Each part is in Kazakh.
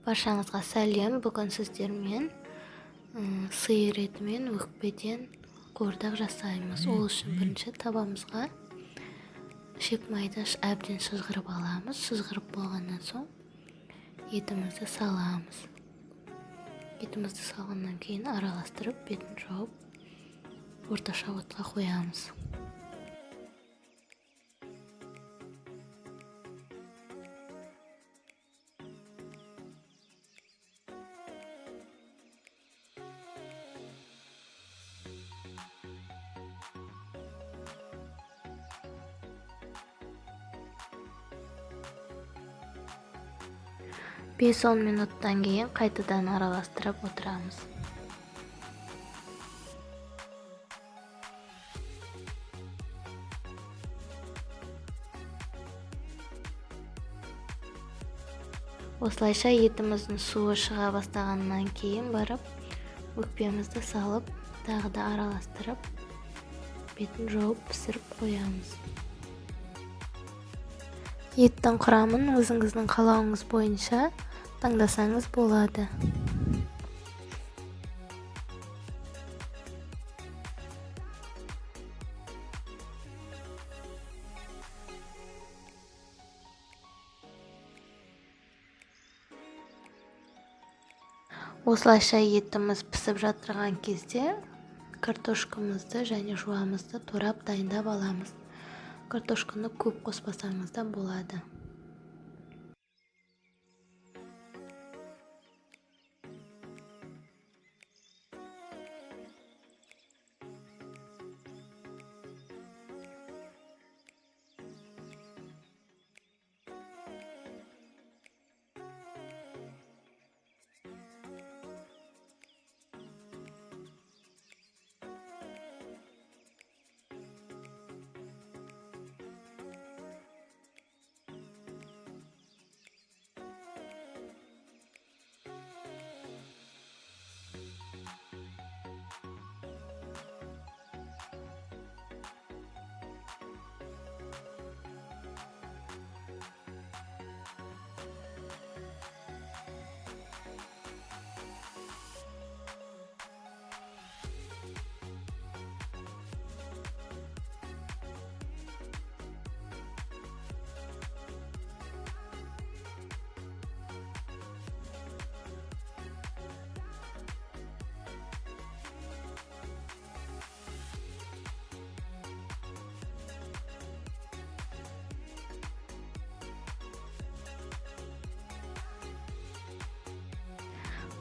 Баршаңызға сәлем. Бүгін сіздермен сиыр етімен өкпеден қуырдақ жасаймыз. Ол үшін бірінші табамызға ішек майды әбден шыжғырып аламыз. Шыжғырып болғаннан соң етімізді саламыз. Етімізді салғаннан кейін араластырып, бетін жауып, орташа отқа қоямыз. Бес-он минуттан кейін қайтадан араластырып отырамыз. Осылайша етіміздің суы шыға бастағаннан кейін барып, өкпемізді салып, тағы да араластырып, бетін жауып пісіріп қоямыз. Еттің құрамын өзіңіздің қалауыңыз бойынша таңдасаңыз болады. Осылайша етіміз пісіп жатырған кезде картошкамызды және жуамызды турап дайындап аламыз. Картошканы көп қоспасаңыз да болады.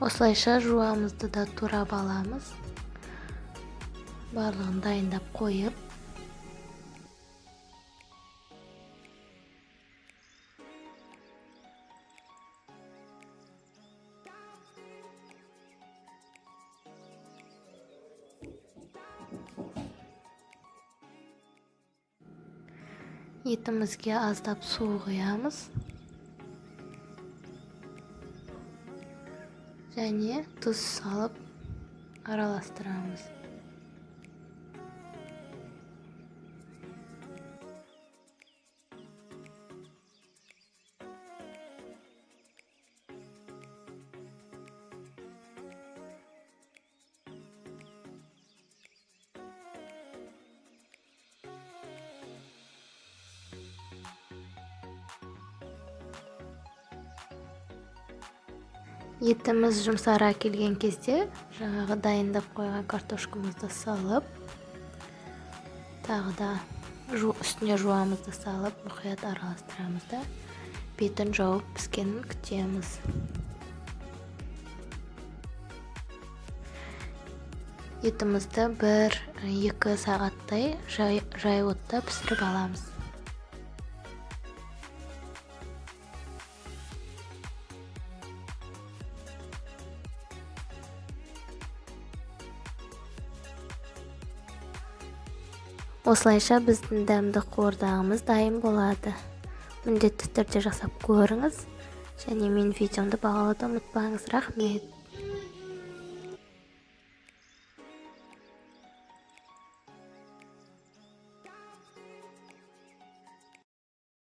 Осылайша жуамызды да турап аламыз. Барлығын дайындап қойып, етімізге аздап су құямыз. Және тұз салып араластырамыз. Етіміз жұмсара келген кезде жаңағы дайындап қойған картошкамызды салып, тағы да үстіне жуамызды салып, мұқият араластырамыз да бетін жауып піскенін күтеміз. Етімізді 1-2 сағаттай жай отта пісіріп аламыз. Осылайша біздің дәмді қуырдағымыз дайын болады. Міндетті түрде жасап көріңіз. Және мен видеомды бағалауды ұмытпаңыз. Рахмет.